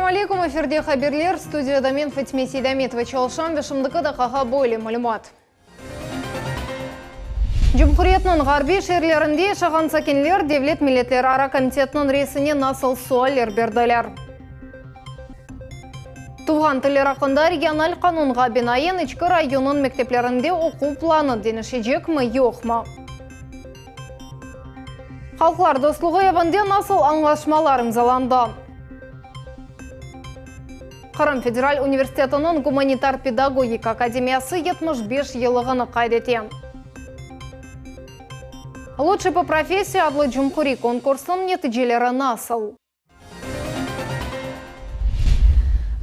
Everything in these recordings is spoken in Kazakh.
Ассаламу алейкум, эфирде хаберлер, студияда мен Фатиме Сейдаметова Чалшан, вешімдікі дақаға бойлы мәлімат. Жұмқұриетінің ғарби шерлерінде шаған сакенлер Девлет милетлер ара комитетінің рейсіне насыл суалер берділер. Туған тілер ақында регионал қанунға бинайын ішкі районын мектеплерінде оқу планы денішежек мы жоқ ма? Халқлар достлығы евінде насыл аңлашмалар имзаланды. Қырым Федераль университетінің гуманитар педагогика академиясы 75 елығыны қайдете. Лучший по профессии адлы Джумхури конкурсының нәтижелері насыл.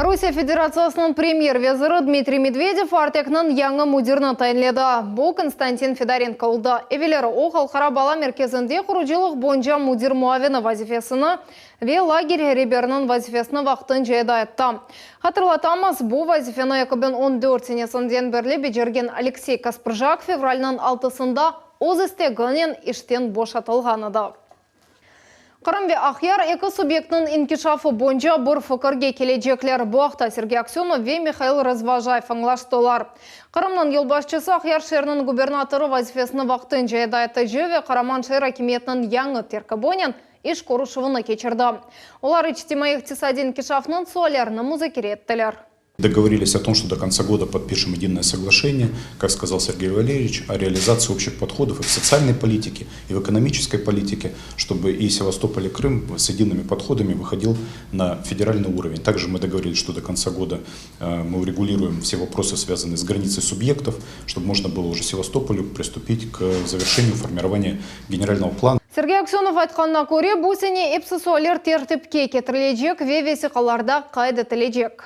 Русия Федерациясының премьер-везірі Дмитрий Медведев артекнің яңы мудирны тайынледі. Бұл Константин Федоренко ұлды. Эвелері о халқара бала мерkezінде құруджилық бонжа мудир муавені вазифесіні ве лагерь реберінің вазифесіні вақтын жайда етті. Хатырлатамыз, бұл вазифені 2014 сенесінден бірлі бежерген Алексей Каспржак февральның 6-сында оз істегінен іштен бошатылғаныды. Қырымбе Ахяр екі субъектінің инкишафы бонжа бұр фықырге келеджеклер бұақта Сергей Аксенов ве Михаил Разважаев аңлаштылар. Қырымның елбасшысы Ахяр шерінің губернаторы вазифесіні вақтын жайда еті жеве Қараман шер акиметінің яңы теркабонен иш корушывыны кечірді. Олар ичтимай иқтисади инкишафның суалеріні музыкере еттілер. Договорились о том, что до конца года подпишем единое соглашение, как сказал Сергей Валерьевич, о реализации общих подходов и в социальной политике, и в экономической политике, чтобы и Севастополь, и Крым с едиными подходами выходил на федеральный уровень. Также мы договорились, что до конца года мы урегулируем все вопросы, связанные с границей субъектов, чтобы можно было уже Севастополю приступить к завершению формирования генерального плана. Сергей Аксенов айтқанына көре, бұл сене эпсисуалер тертіпке кетірілежек ве весиқаларда қайдетілежек.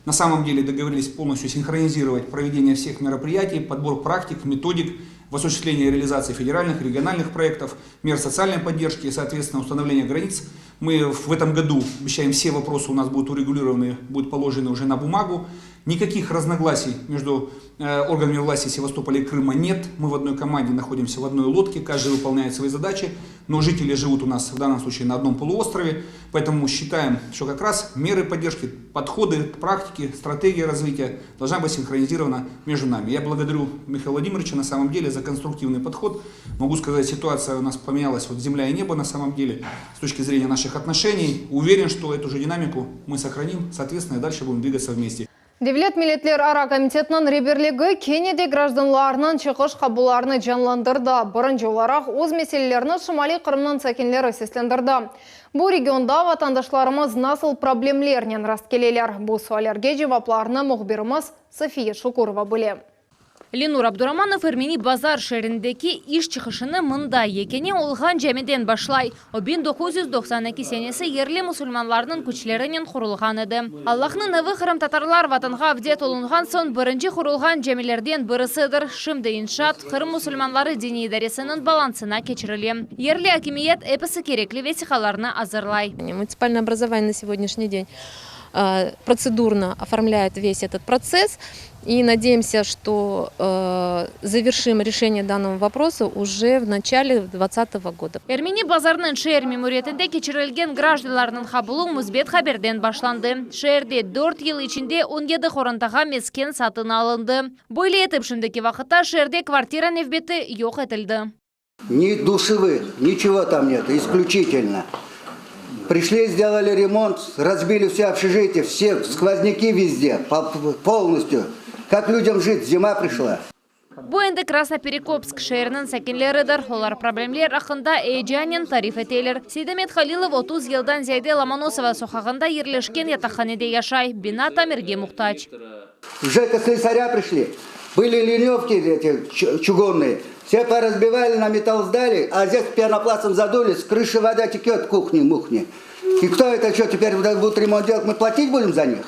На самом деле договорились полностью синхронизировать проведение всех мероприятий, подбор практик, методик в осуществлении реализации федеральных, региональных проектов, мер социальной поддержки и, соответственно, установления границ. Мы в этом году обещаем, все вопросы у нас будут урегулированы, будут положены уже на бумагу. Никаких разногласий между органами власти Севастополя и Крыма нет. Мы в одной команде находимся в одной лодке, каждый выполняет свои задачи. Но жители живут у нас в данном случае на одном полуострове. Поэтому считаем, что как раз меры поддержки, подходы, практики, стратегия развития должна быть синхронизирована между нами. Я благодарю Михаила Владимировича на самом деле за конструктивный подход. Могу сказать, ситуация у нас поменялась, вот земля и небо на самом деле с точки зрения наших отношений. Уверен, что эту же динамику мы сохраним, соответственно, и дальше будем двигаться вместе. Девлет милетлер ара комитетінің реберлігі Кенеде гражданларының чықыш қабуларыны жанландырды. Бірінші оларақ өз меселелеріні Шымали Қырымның сәкенлері сеслендірді. Бұл регионда ватандашларымыз насыл проблемлерінен расткелелер. Бұл суалерге жевапларыны мұғбирымыз София Шукурова біле. Ленур Абдураманов Эрмени базар шеріндекі иш чықышыны мұнда екене олған жәмеден башлай. Обин 992 сенесі ерлі мұсылманларының күчлерінен құрылған еді. Аллахның навы Қырым татарлар ватанға авдет олынған сон бірінші құрылған жәмелерден бірісідір. Шымды иншат Қырым мұсылманлары дини идаресінің балансына кечірілі. Ерлі акимиет эпісі керекли весихаларына азырлай. Муниципальное образование на сегодняшний день процедурно оформляет весь этот процесс. И надеемся, что завершим решение данного вопроса уже в начале 2020 года. Эрмени базарның шер мемориятында кечірілген гражданларының қабылу мұзбет хаберден башланды. Шерде 4 ел içinde 17 хорантаға мескен сатын алынды. Бойлы етіп шындaki вақытта шерде квартира невбеті yok етілді. Ни душевых, ничего там нет, исключительно. Пришли, сделали ремонт, разбили все общежитие, все сквозняки везде, полностью. Как людям жить? Зима пришла. Бұл енді Красноперекопск шерінің сәкенлерідір. Олар проблемлер ақында Эйджанин тариф етелер. Сейдамет Халилов 30 елдан зәйде Ломоносова соқағында ерлешкен ятақханеде яшай. Бина тамирге мұқтач. Жека слесаря пришли. Были леневки эти чугунные. Все поразбивали, на металл сдали, а здесь пенопластом задули, с крыши вода текет, кухни-мухни. И кто это что, теперь будут ремонт делать, мы платить будем за них?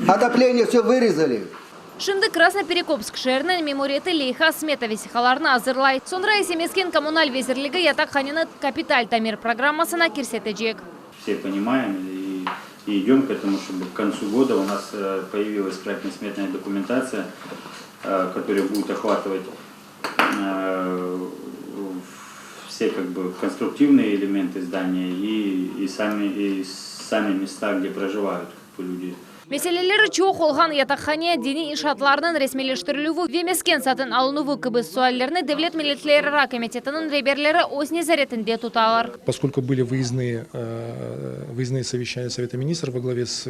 Отопление все вырезали. Шынды Красноперекопск шерінің мемориеті Лейха смета весихаларына азырлай. Сонра есемескен коммуналь везірлігі ятақханені капиталь тамир программасына керсетежек. Все понимаем и идем к этому, чтобы к концу года у нас появилась проектно-сметная документация, которая будет охватывать все конструктивные элементы здания и сами места, где проживают люди. Мәселелері чоқ олған ятақхане дени иншатларының ресмелештірілуі вемескен сатын алынуы кібі суаллеріні Девлет милитлері комитетінің реберлері өз незаретінде тұталар. Поскольку были выездные совещания Совета министров во главе с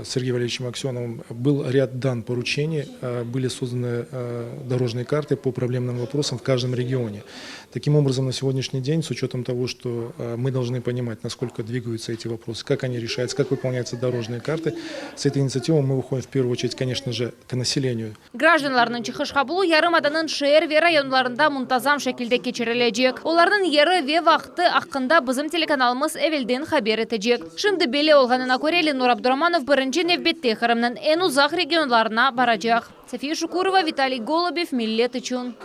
Сергеем Валерьевичем Аксеновым, был ряд дан поручений, были созданы дорожные карты по проблемным вопросам в каждом регионе. Таким образом, на сегодняшний день, с учетом того, что мы должны понимать, насколько двигаются эти вопросы, как они решаются, как выполняются дорожные карты, с этой инициативой мы выходим в первую очередь, конечно же, к населению. Гражданларның чықыш қабылу ярым аданың шер ве районларында мұнтазам шекілде кечірілежек. Олардың ері ве вақты ақында бізім телеканалымыз әвелден хабер етежек. Шымды беле олғанына көрелі Нур Абдураманов бірінші невбетте қырымның ән ұзақ регионларына баражақ. София Шукурова, Виталий Голубев, Миллет үшін.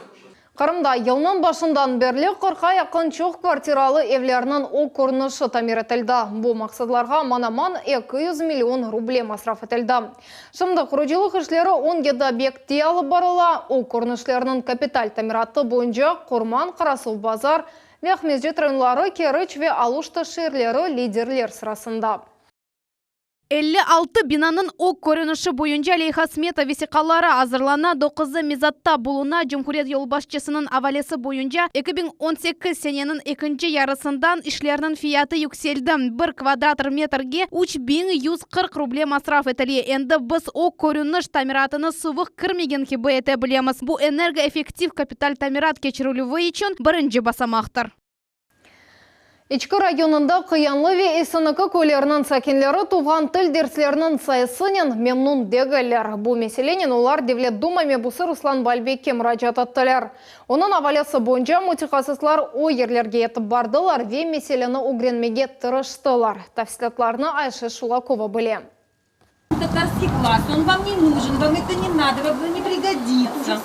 Қырымда елнің башындан берлі 40-ға яқын чоқ квартиралы евлерінің о көрініші тамир етілді. Бұл мақсадларға манаман 200 миллион рублей масраф етілді. Шымды құруджилық ішлері 17 объекте алып барыла, о көрінішлерінің капиталь тамираты бойынша Құрман, Қарасу базар, Вяхмезжет районлары, Керіч ве Алушты шерлері лидерлер сырасында. 56 бинаның ок көрініші бойынша Лейха смета весиқалары азырлана 9 мезатта болуна Жумхурет елбашчысының авалесі бойынша 2018 сененің екінші ярысындан ішлерінің фияты юкселді. 1 квадратр метрге 3140 рублей масраф етілі. Енді біз ок көрініш тамиратыны сувық кірмеген кебі ете білеміз. Бұл энергоэффектив капиталь тамират кечірілуі үшін бірінші басамақтыр. Ичкі районында қиянлы ве есінікі көлерінің сәкенлері туған тіл дерслерінің сайысынен мемнун дегілер. Бұл меселенен олар Девлет Думаме бұсы Руслан Бальбекке мұражат аттылар. Оның авалесі бойынша мутихасыслар о ерлерге етіп бардылар ве меселені угренмеге тырыштылар. Тафсилатларны Айша Шулакова біле. Татарский класс, он вам не нужен, вам это не надо, вам не пригодится.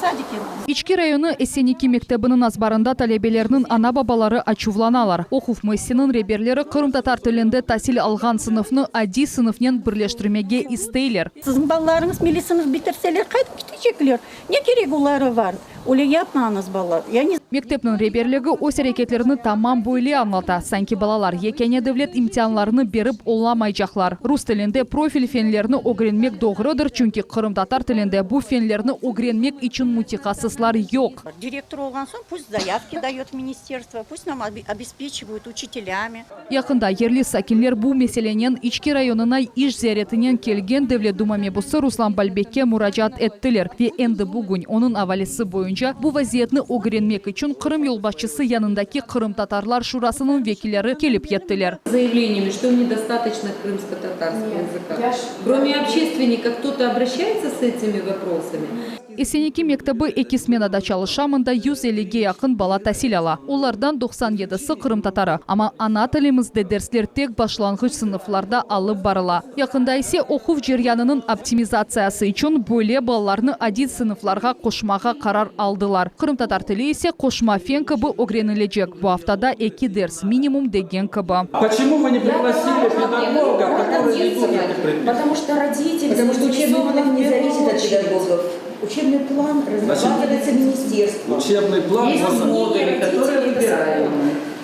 Ички районы Эсеники мектебінің азбарында талебелерінің ана бабалары ачувланалар. Оқуф Мэссінің реберлері Қырым татар тілінде тасил алған сыныфны ади сыныфнен бірлештірмеге истейлер. Сіздің балаларыңыз милисынып бітірселер, қайтып кетечеклер. Не керек олары бар? Оле япмаңыз балалар. Мектептің реберлігі өз әрекетлеріні тамам бойле аңлата. Санки балалар екене Девлет имтианларыны беріп оламай жақлар. Рус тілінде профиль фенлеріні огренмек доғырыдыр, чүнки Қырым татар тілінде бұл фенлеріні огренмек için мутихасыслар yok. Директор olған соң, пусть заявки дает министерство, пусть нам обеспечивают учителями. Яқында ерлі сакинлер бұл меселенен Ички районына иш зияретінен келген Девлет Думаме бұсы Руслан Бальбекке мұражат еттілер. Ве енді бүгін оның авалесі бойынша бұл вазиетні огренмек үшін Қырым елбасшысы янындаки Қырым татарлар шурасының векілері келіп еттілер. Заявлениями, что недостаточно крымско-татарского языка. Кроме общественника, кто-то обращается с этими вопросами? Эсеники мектебі эки сменада чалышамында 150-ге яқын бала тәсил ала. Олардан 97-сі Қырым татары. Ама ана тілімізде дәрслер тек башлангыч сыныфларда алып барыла. Яқында есе оқув жерянының оптимизациясы үшін бөле балаларны один сыныфларға қошмаға қарар алдылар. Қырым татар тілі есе қошма фен кібі огренілежек. Бұл аптада эки дәрс минимум деген кібі. Почему вы не пригласили педагога, который ведут этот предмет? Потому что родители заинтересованы не зависит от педагогов. Учебный план разрабатывается министерством. Учебный план есть модули, которые выбираем.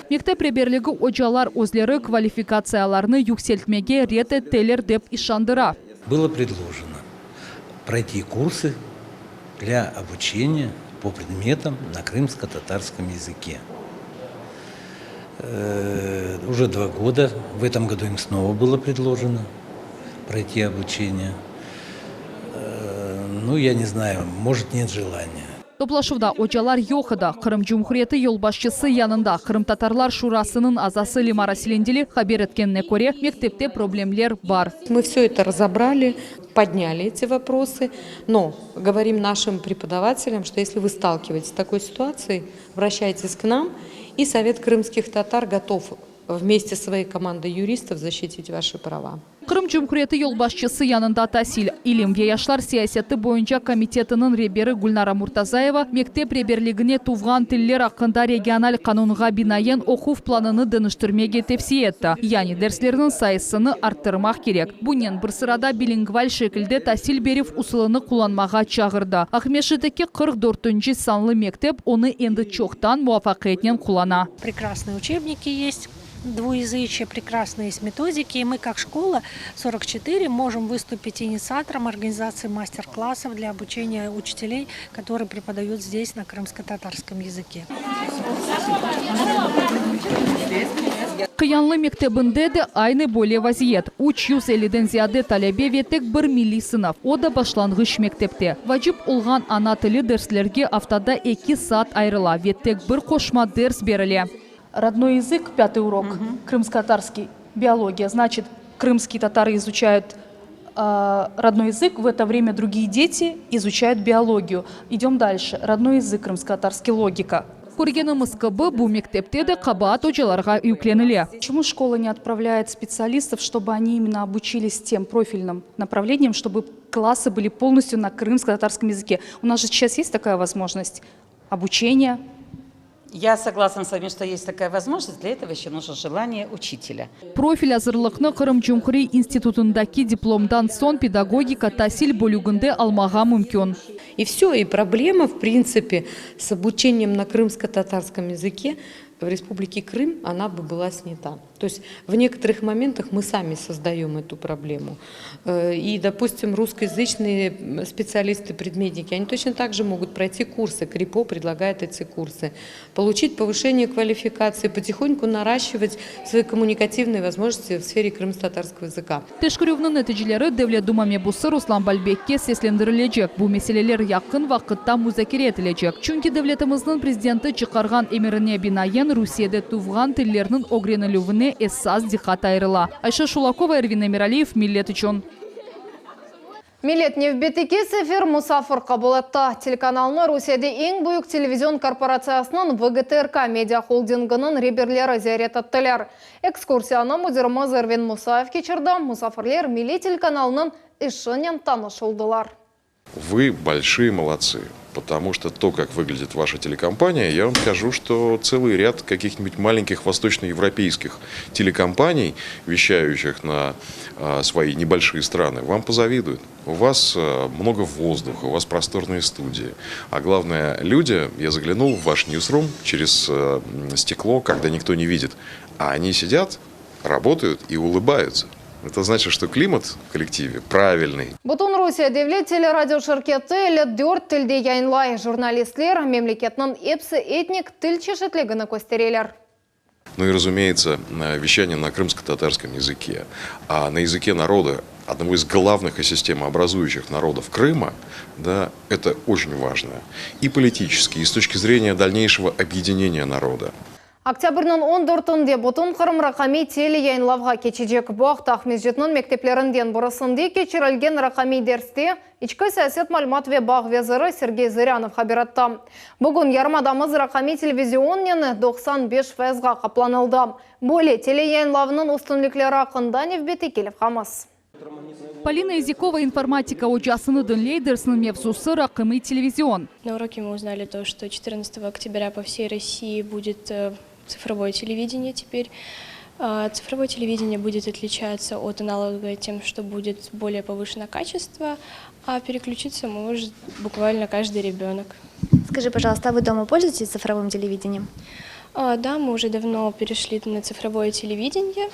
Мектеп реберлігі очалар өзлері квалификацияларны юкселтмеге рете телер деп ишандыра. Было предложено пройти курсы для обучения по предметам на крымско-татарском языке. Уже 2 года, в этом году им снова было предложено пройти обучение. Ну, я не знаю, может, нет желания. Топлашуда очалар йохыда. Қырым Жумхуреті елбашчысы янында Қырым татарлар шурасының азасы Лимара Селендели хабер еткеніне көре мектепте проблемлер бар. Мы все это разобрали, подняли эти вопросы, но говорим нашим преподавателям, что если вы сталкиваетесь с такой ситуацией, обращайтесь к нам, и Совет крымских татар готов вместе с своей командой юристов защитить ваши права. Қырым Жумхуреті елбашчысы янында тасил. Илим ве яшлар сиясеті бойынша комитетінің ребері Гүлнара Муртазаева мектеп реберлігіне туған тіллер ақында региональ қанунға бинаен оқув планыны дыныштырмеге тепси етті. Яни дәрслерінің сайысыны арттырмақ керек. Бұнен бір сырада билингваль шекілде тасил беріп усылыны құланмаға чағырды. Ахмешітеке 44-ші санлы мектеп оны енді чоқтан муафақетнен құлана. Прекрасные учебники есть. двуязычие, прекрасно есть методики. И мы, как школа 44, можем выступить инициатором организации мастер-классов для обучения учителей, которые преподают здесь на крымско-татарском языке. Кыянлы мектебінде де айны более вазиет. 350-ден зияде талабе ветек 1 милли сынав. О да башлангыч мектепте. Ваджип улган ана тілі дерслерге автода 2 саат айрыла. Ветек 1 кошма дерс беріле. Родной язык, 5-й урок, крымско-татарский, биология. Значит, крымские татары изучают родной язык, в это время другие дети изучают биологию. Идем дальше. Родной язык, крымско-татарский, логика. Көргеніміз кыбы бұл мектепте де қабат очаларға юкленіле. Почему школа не отправляет специалистов, чтобы они именно обучились тем профильным направлением, чтобы классы были полностью на крымско-татарском языке? У нас же сейчас есть такая возможность обучения. Я согласна с вами, что есть такая возможность. Для этого еще нужно желание учителя. Профиль азырлықны Қырым Жумхури институтындаки дипломдан сон педагогика тасил бөлігінде алмаға мүмкін. И все, и проблема, в принципе, с обучением на крымско-татарском языке в Республике Крым, она бы была снята. То есть в некоторых моментах мы сами создаем эту проблему. И, допустим, русскоязычные специалисты, предметники, они точно так же могут пройти курсы. КРИПО предлагает эти курсы. Получить повышение квалификации, потихоньку наращивать свои коммуникативные возможности в сфере крымско-татарского языка. Тешкіревнің нәтижелері Девлет Дума мебусы Руслан Бальбекке сеслендірілежек. Бұл меселелер яқын вақытта музакире етілежек. Чүнки Девлетіміздің президенті чықарған еміріне бинаен Русияда туған тіллерінің огренілуіне эссаз дихат айрыла. Айша Шулакова, Эрвин Эмиралиев, Миллет үшін. Милет Невбетеке сефер Мусафыр қабылатта. Телеканалына Русияда ең бұйық телевизион корпорациясының ВГТРК медиахолдингінің реберлері зиярет аттылар. Экскурсияны мудирмыз Эрвин Мусаев кечірді. Мусафырлер Милет телеканалының ішінен танышылдылар. Вы большие молодцы, потому что то, как выглядит ваша телекомпания, я вам скажу, что целый ряд каких-нибудь маленьких восточноевропейских телекомпаний, вещающих на свои небольшие страны, вам позавидуют. У вас много воздуха, у вас просторные студии. А главное, люди, я заглянул в ваш ньюсрум через стекло, когда никто не видит, а они сидят, работают и улыбаются. Это значит, что климат в коллективе правильный. Бутун Русия Девлет телерадио ширкеті әлі 4 тілде яйнлай. Журналистлер мемлекетнің епсі этник тіл чешетлігіні көстерелер. Ну и, разумеется, вещание на крымско-татарском языке. А на языке народа, одного из главных и системообразующих народов Крыма, да, это очень важно. И политически, и с точки зрения дальнейшего объединения народа. Октябрьнің 14-інде бұтын Қырым рақами теле яйнлавға кечежек бұақ Ахмезжетнің мектеплерінден бұрысынды кечірілген рақами дерсте ичкі сәсет малымат ве бақ везірі Сергей Зырянов хабиратта. Бүгін ярмадамыз рақами телевизионнен 95 фәзға қапланылды. Более теле яйнлавының ұстынліклері ақында Невбеті келіп қамыз. Полина Языкова, информатика учасыны дынлей дерсінің мевзусы рақымы телевизион. На уроке мы узнали то, что 14 октября по всей России будет цифровое телевидение теперь. Цифровое телевидение будет отличаться от аналогового тем, что будет более повышенное качество, а переключиться может буквально каждый ребенок. Скажи, пожалуйста, а вы дома пользуетесь цифровым телевидением? Да, мы уже давно перешли на цифровое телевидение.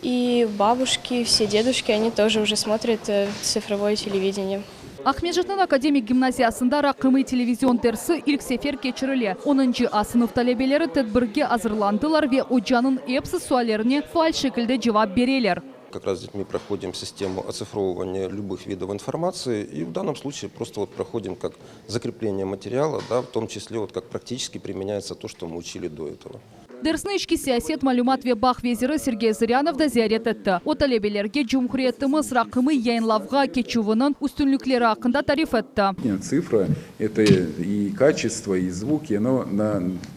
И бабушки, все дедушки, они тоже уже смотрят цифровое телевидение. Ахмежетнің академик гимназиясында рақымы телевизион дерсі ilk сефер кечірілі. 10-шы асынып талебелері тәдбірге азырландылар ве оджанын эпсі суалеріне фуаль шекілді жауап берелер. Как раз здесь мы проходим систему оцифровывания любых видов информации, и в данном случае просто вот проходим как закрепление материала, да, в том числе вот как практически применяется то, что мы учили до этого. Дерсні ішкі саясет малюмат ве бақ везірі Сергей Зырянов да зиярет етті. О талебелерге Жумхуриеттіміз рақымы яйнлавға кечувының үстінліклері ақында тариф етті. Цифра – это и качество, и звуки, оно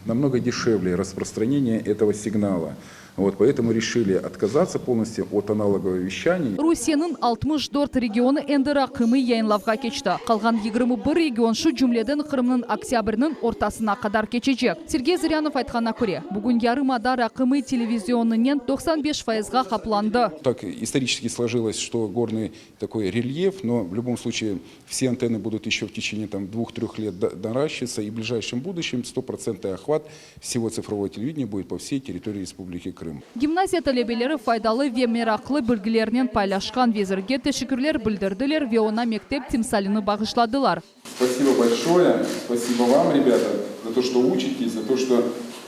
намного дешевле распространение этого сигнала. Вот, поэтому решили отказаться полностью от аналогового вещания. Русияның 64 регионы энді рақымы яйнлавға кечті. Қалған 21 регион шу жүмледен Қырымның октябрьнің ортасына қадар кечежек. Сергей Зырянов айтқанына көре, бүгін ярымада рақымы телевизионынен 95 файызға қапланды. Так исторически сложилось, что горный такой рельеф, но в любом случае все антенны будут еще в течение 2-3 лет наращиваться, и в ближайшем будущем 100% охват всего цифрового телевидения будет по всей территории Республики Крым. Крым. Гимназия талебелері файдалы ве мерақлы білгілерінен пайлашқан везірге тешікірлер білдірділер ве она мектеп тимсалины бағышладылар. Спасибо большое, спасибо вам, ребята, за то, что учитесь, за то, что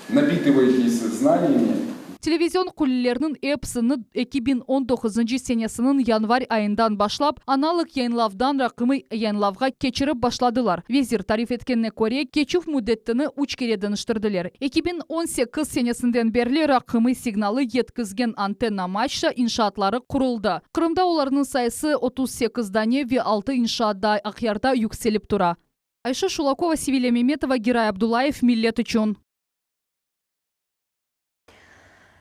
напитываетесь знаниями. Телевизион құлілерінің эпсіні 2019 сенесінің январь айындан башлап, аналог яйынлавдан рақымы яйынлавға кечіріп башладылар. Везір тариф еткенне көре кечув мудеттіні үч кередін іштірділер. 2018 сенесінден берлі рақымы сигналы еткізген антенна матча иншаатлары құрылды. Қырымда оларының сайысы 38 дане ве 6 иншаатда ақярда юкселіп тұра. Айша Шулакова, Севилия Меметова, Герай Абдулаев, Миллет үшін.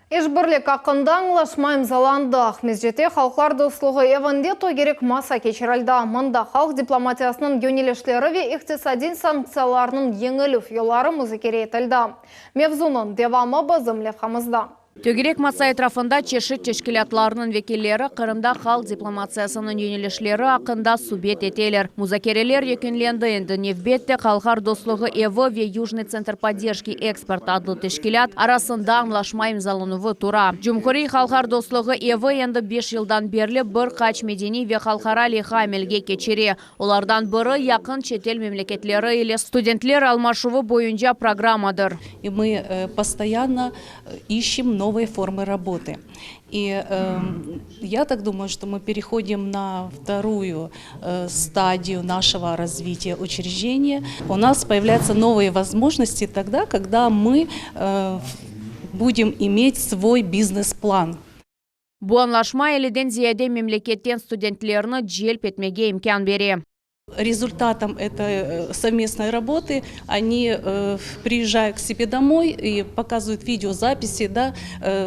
Ешбірлік ақында аңлашмайым заланды. Ахмезжете халқлар достлығы еванде той керек маса кечералда. Мұнда халық дипломатиясының гөнелешлері ве иқтисадин санкцияларының еңілі фиолары музыкере етілді. Мевзунын девамы бізім левхамызда. Төгерек маса етрафында чеші тешкілатларының векелері Қырымда халық дипломациясының юнелешлері ақында субет етелер. Музакерелер екенленді енді невбетте қалғар дослығы ЕВ ве Южный центр поддержки экспорт адлы тешкілят арасында аңлашмайым залынуы тура. Жумхури қалғар дослығы ЕВ енді 5 жылдан берлі бір қач медени ве қалқара лиха әмелге кечере. Олардан бірі яқын четел мемлекетлері или студентлер алмашуы бойынша программадыр. И мы постоянно ищем новые формы работы. И я так думаю, что мы переходим на вторую стадию нашего развития учреждения. У нас появляются новые возможности тогда, когда мы будем иметь свой бизнес-план. Bu anlaşma eliden ziyade memleketten stüdentlerini celp etmege imkan verir. Результатом этой совместной работы они приезжают к себе домой и показывают видеозаписи, да,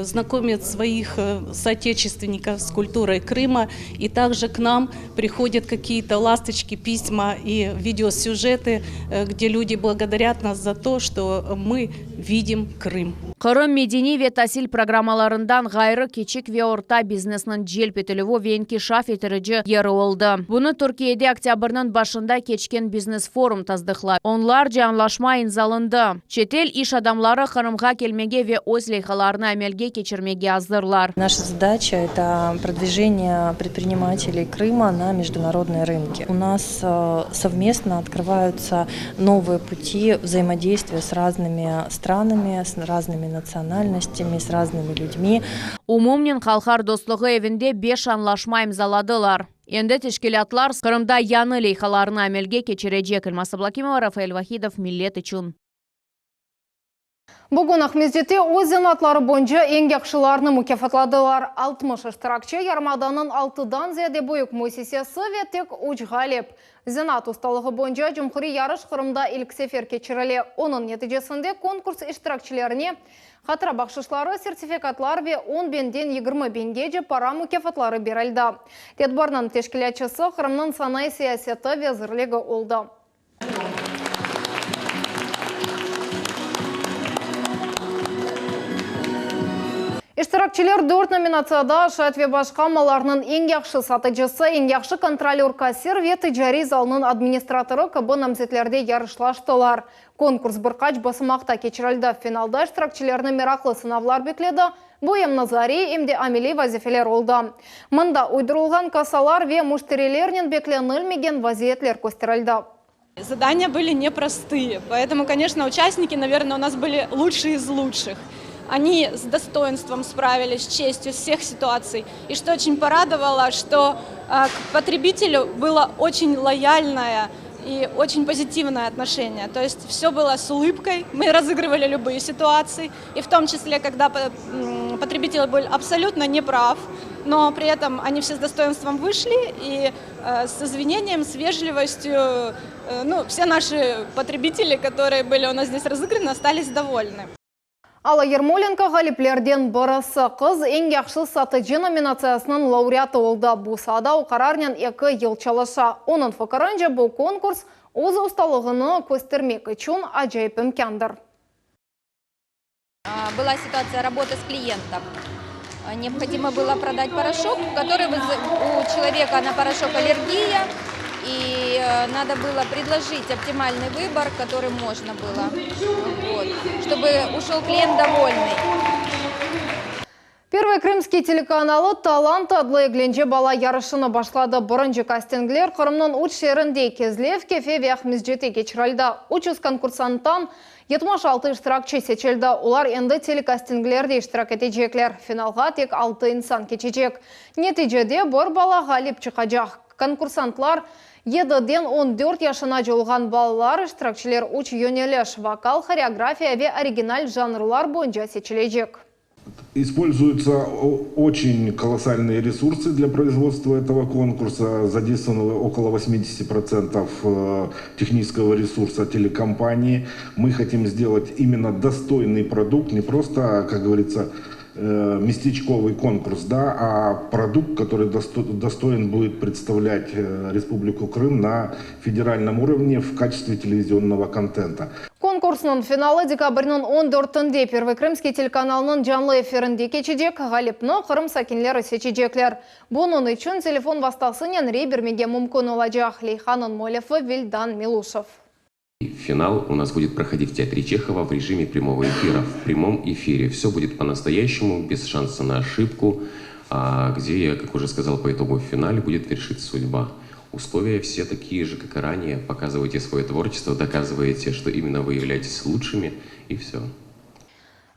знакомят своих соотечественников с культурой Крыма. И также к нам приходят какие-то ласточки, письма и видеосюжеты, где люди благодарят нас за то, что мы видим Крым. Қырым медени ве тасил программаларындан ғайры кечік ве орта бизнесінің желп етілігі венки шаф етіріжі ері олды. Бұны Түркияде октябрның башында кечкен бизнес-форум таздықла. Онлар жанлашма инзалынды. Четел иш адамлары Қырымға келмеге ве өз лейхаларына әмелге кечірмеге аздырлар. Наша задача – это продвижение предпринимателей Крыма на международные рынки. У нас совместно открываются новые пути взаимодействия с разными странами, с разными национальностями, с разными людьми. Умумнен халқар достлығы евінде 5 анлашма имзаладылар. Енді тешкелатлар Қырымда яны лейхаларына әмелге кечережек. Илмас Аблакимова, Рафаэль Вахидов, Миллет үшін. Бүгін Ахмездете өз атлары бойынша еңгекшіларыны мүкефатладылар. 60 штыракчы ярмаданын 6-дан зияде бойық мөсесесі ве тек үч ғалеп. Зенат ұсталығы бойынша Жумхури ярыш Қырымда ilk сефер кечірілі. Оның нәтижесінде конкурс іштіракчыларыне қатыра бақшышлары сертификатлар ве 10 бенден 20 бенгеже пара мүкефатлары берілді. Тедбарнан тешкілячысы Қырымның санай сиясеті везірлігі олды. Иштиракчылар 4 номинацияда шатве башқа маларының ең яқшы сатыжысы, ең яқшы контролер кассир ве тижари залының администраторы кабы намзетлерде ярышлаштылар. Конкурс бірқач басымақта кечірілді. Финалда иштиракчыларының мерақлы сынавлар бекледі. Бұл ем назари, емде амели вазифелер олды. Мында уйдырылған кассалар ве муштирелернен бекленілмеген вазиетлер көстерілді. Задания были непростые, поэтому, конечно, участники, наверное, у нас были лучшие из лучших. Они с достоинством справились, с честью всех ситуаций. И что очень порадовало, что к потребителю было очень лояльное и очень позитивное отношение. То есть все было с улыбкой, мы разыгрывали любые ситуации. И в том числе, когда потребитель был абсолютно неправ, но при этом они все с достоинством вышли и с извинением, с вежливостью, все наши потребители, которые были у нас здесь разыграны, остались довольны. Алла Ермоленко ғалиплерден бұрысы қыз ең яқшы сатыжы номинациясының лауреаты олды. Бұсада оқарарнен 2 ел чалыша. Оның факарынжа бұл конкурс өз ұсталығыны көстермек үшін ажайып имкандыр. Была ситуация работы с клиентом. Необходимо было продать порошок, который у человека на порошок аллергия. И надо было предложить оптимальный выбор, который можно было, чтобы ушел клиент довольный. Первый крымский телеканалы талант адлы гленже бала ярышыны башлады. Бұрынжы кастинглер Қырымның уч шерінде кезлев кефе вяхмізжеті кечіралды. Учыз конкурсанттан 76 иштиракчы сечілді. Олар енді телекастинглерде иштирак етежеклер. Финалға тек 6 инсан кечечек. Нетижеде бір бала ғалип чықажақ. Конкурсантлар 7-ден 14 яшына жолған балалар иштиракчылар уч йөнелеш, вокал, хореография ве оригиналь жанрлар бойынша сечілежек. Используются очень колоссальные ресурсы для производства этого конкурса. Задействовано около 80% технического ресурса телекомпании. Мы хотим сделать именно достойный продукт, не просто, как говорится, местечковый конкурс, да, а продукт, который достоин будет представлять Республику Крым на федеральном уровне в качестве телевизионного контента. Конкурсның финалы декабрьнің 14-інде Первый крымский телеканалының жанлы эфирінде кечедек, ғалипны Қырым сакинлері сечедеклер. Бұның үшін телефон вастасынен рейбермеге мүмкін олажақ. Лейханын Молефы, Вильдан Милушев. Финал у нас будет проходить в Театре Чехова в режиме прямого эфира. В прямом эфире все будет по-настоящему, без шанса на ошибку, где, как уже сказал, по итогу в финале будет решить судьба. Условия все такие же, как и ранее. Показывайте свое творчество, доказываете, что именно вы являетесь лучшими, и все.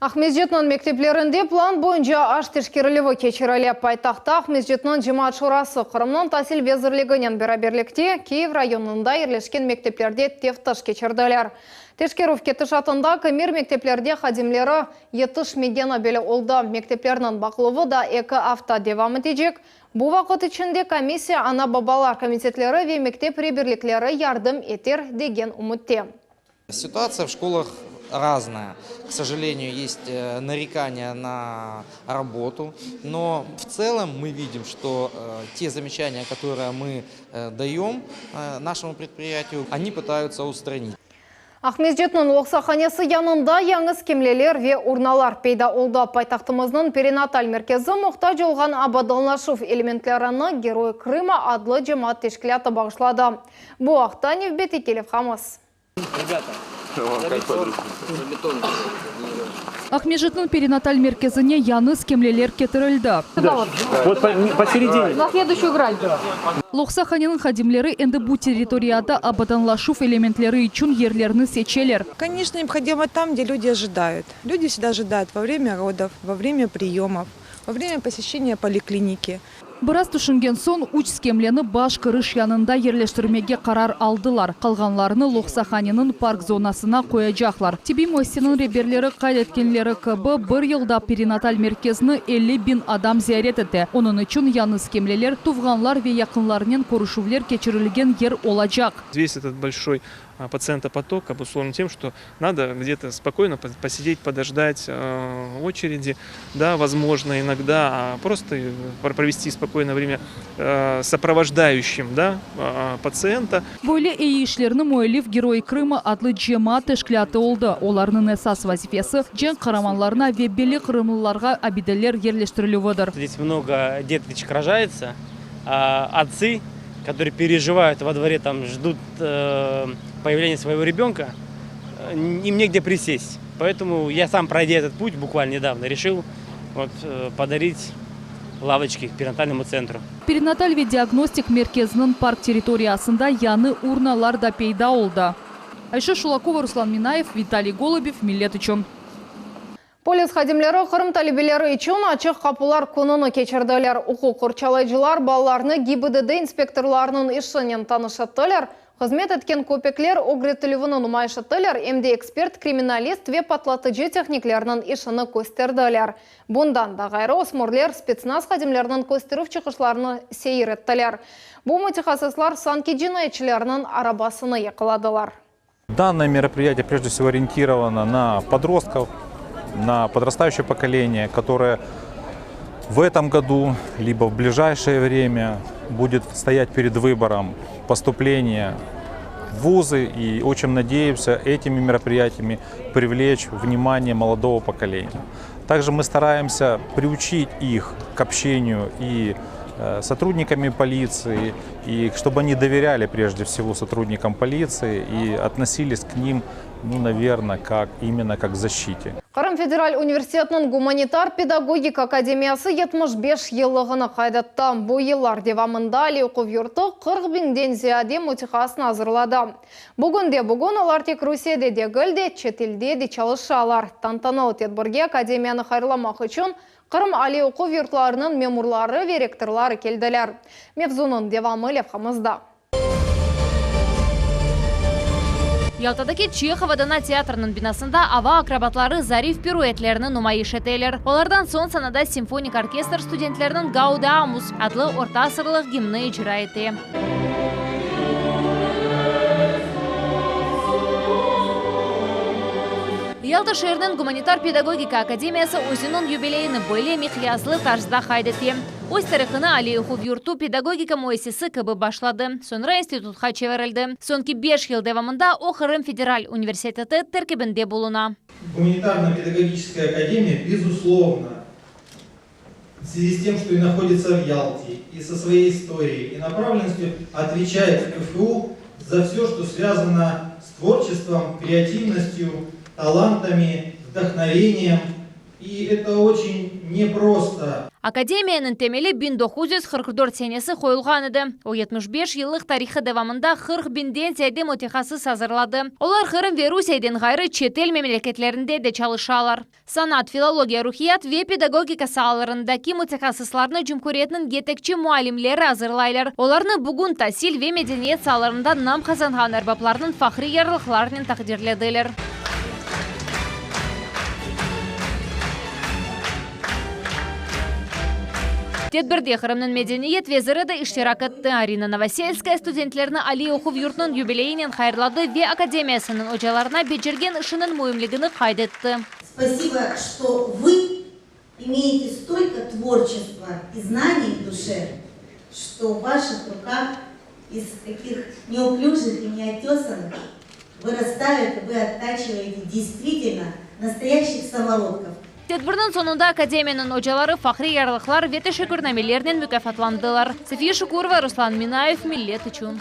Ахмезжетнің мектеплерінде план бойынша аш тешкерілігі кечірілі. Пайтақта Ахмезжетнің жемат шурасы Қырымның тасил безірлігінен бераберлікте Киев районында ерлешкен мектеплерде тефтіш кечірділер. Тешкеров кетіш атында көмір мектеплерде қадимлері етіш мегені белі олды. Мектеплерінің бақылығы да екі авто девам етежек. Бұл вақыт ішінде комиссия ана бабалар комитетлері ве мектеп реберліклері ярдым етер деген үмітте. Ситуация в школах разная. К сожалению, есть нарекания на работу, но в целом мы видим, что те замечания, которые мы даем нашему предприятию, они пытаются устранить. Ахмезжетнің оқсаханесі янында яңыз кемлелер ве урналар пейда олды. Пайтақтымызның перинаталь меркезі мұқтаж олған абадалнашув элементлеріні Герой Крыма адлы жемат тешкіляты бағышлады. Бұл ақтан евбеті келіп қамыз. Ахмежетнің перинаталь меркезіне яңыз кемлелер кетірілді. Вот посередине. На следующую грань. Лоқсаханының хадимлері енді бұл территорияда абаданлашув элементлері үшін ерлеріні сечелер. Конечно, необходимо там, где люди ожидают. Люди всегда ожидают во время родов, во время приемов, во время посещения поликлиники. Біраз түшінген сон уч скемлені баш кырыш янында ерлештірмеге қарар алдылар. Қалғанларыны Лоқсаханының парк зонасына қояжақлар. Теби мөстенің реберлері қайдеткенлері кыбы бір елда перинаталь меркезіні 50 bin адам зиярет етті. Оның үшін яны скемлелер, туғанлар ве яқынларынан көрішувлер кечірілген ер олажақ. Весь этот большой пациентопоток обусловлен тем, что надо где-то спокойно посидеть, подождать очереди, да, возможно, иногда просто провести спокойное время сопровождающим, да, пациента. Böyle iyi işlerini muellif Герой Крыма adlı cemaat teşkilatı oldu. Onların esas vazifesi can kahramanlarına ve belli Kırımlılarga abideler yerleştirilüvüdür. Здесь много деточек рожается, отцы, которые переживают во дворе, там ждут появления своего ребенка, им негде присесть. Поэтому я сам, пройдя этот путь буквально недавно, решил подарить лавочки к перинатальному центру. Перинаталь ve диагностик меркезінің парк территориясында яны урналар да пейда oldu. Айша Шулакова, Руслан Минаев, Виталий Голубев, Милет үшін. Полис хадимлері Қырым талибелері үшін ачық қапылар күніні кечірділер. Оқу құрчалайжылар балаларны ГИБДД инспекторларының ішінен танышыттылар. Қызмет еткен көпеклер огретілівінің ұмайшыттылар. Емде эксперт, криминалист ве патлатыжы техниклерінің ішіні көстерділер. Бұндан да ғайры осмурлер спецназ хадимлерінің көстеріп чықышларыны сейір еттілер. Бұл мутихасыслар санки жинайчыларының арабасыны еқыладылар. Данное мероприятие прежде всего ориентировано на подростков, на подрастающее поколение, которое в этом году, либо в ближайшее время будет стоять перед выбором поступления в вузы. И очень надеемся этими мероприятиями привлечь внимание молодого поколения. Также мы стараемся приучить их к общению и сотрудниками полиции, и чтобы они доверяли прежде всего сотрудникам полиции и относились к ним, ну, наверное, именно как к защите. Қырым Федераль университетінің гуманитар педагогика академиясы 75 еллығыны қайдатты. Бұл еллар девамында Али оқу йұрты 40 биңден зияде мутихасын азырлады. Бүгін олар тек Русияде де гілде, четелде де çalışалар. Тантаналы тедбірге академияны хайырламақ үшін Қырым Али оқу йұртларының мемурлары, ректорлары келділер. Мевзунын девамы левхамызда. Ялтадагы Чехова Дана театрының бинасында ава акробатлары зариф пируэтлерінің нумайыш етелер. Олардан сон санада симфоник оркестр студенттерінің Гаудамус адлы орта асырлық гимны ижра еті. Ялта шерінің гуманитар педагогика академиясы өзінің юбилейні бөлі михязлы тарзда хайдеті. Өз тарихыны Али оқу йұрту педагогика муэссесі кібі башлады. Сонра институтқа чеверілді. Сонки 5 жыл девамында Қырым Федераль университеті тәркебінде болуна. Гуманитарная педагогическая академия, безусловно, в связи с тем, что и находится в Ялте, и со своей историей, и направленностью отвечает в КФУ за все, что связано с творчеством, креативностью, талантами, вдохновением. И это очень непросто. Академияның темелі 1944 сенесі қойылған еді. О 75 жылық тарихы девамында 40 биңден зияде мутихасы сазырлады. Олар Қырым ве Русиядан ғайры четел мемлекеттерінде де çalışалар. Санат, филология, рухият ве педагогика салаларындаки мутихасысларны Cumhuriyetінің етекчі муалимлері азырлайлар. Оларны бүгін тасил ве медениет салаларында нам қазанған әрбапларының фахри ярлықларының тақдирледілер. Тедбірде Қырымның медениет везірі де іштирак етті. Арина Новосельская студентлеріні Али оқу йұртының юбилейінен хайырлады ве академиясының өжаларына беджерген үшінің мойымлігіні қайдетті. Спасибо, что вы имеете столько творчества и знаний в душе, что в ваших руках из таких неуклюжих и неотесанных вырастают, и вы оттачиваете действительно настоящих самородков. Тедбірдің сонында академияның өжалары фахри ярлықлар ве тешекірнамелерінен мүкафатландылар. София Шукурова, Руслан Минаев, Миллет үшін.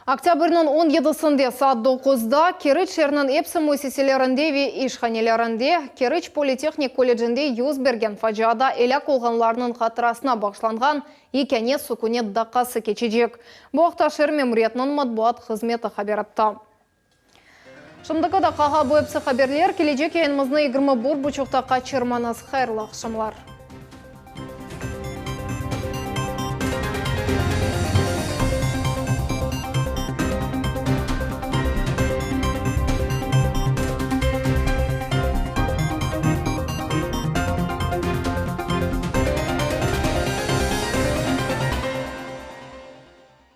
Октябрьның 17-сінде саат 9-да Керіч шерінің епсі муэссеселерінде ве ишханелерінде Керіч политехник колледжінде юз берген фажиада әлі қолғанларының қатырасына бақшланған екене сукунет дақасы кечежек. Бұқта шер мемуриетінің матбуат қызметі хабератта. Шымдықыда қаға бөпсі қаберлер, кележек енгімізні 21 бұчықта қачырманыз қайырлы ақшымлар.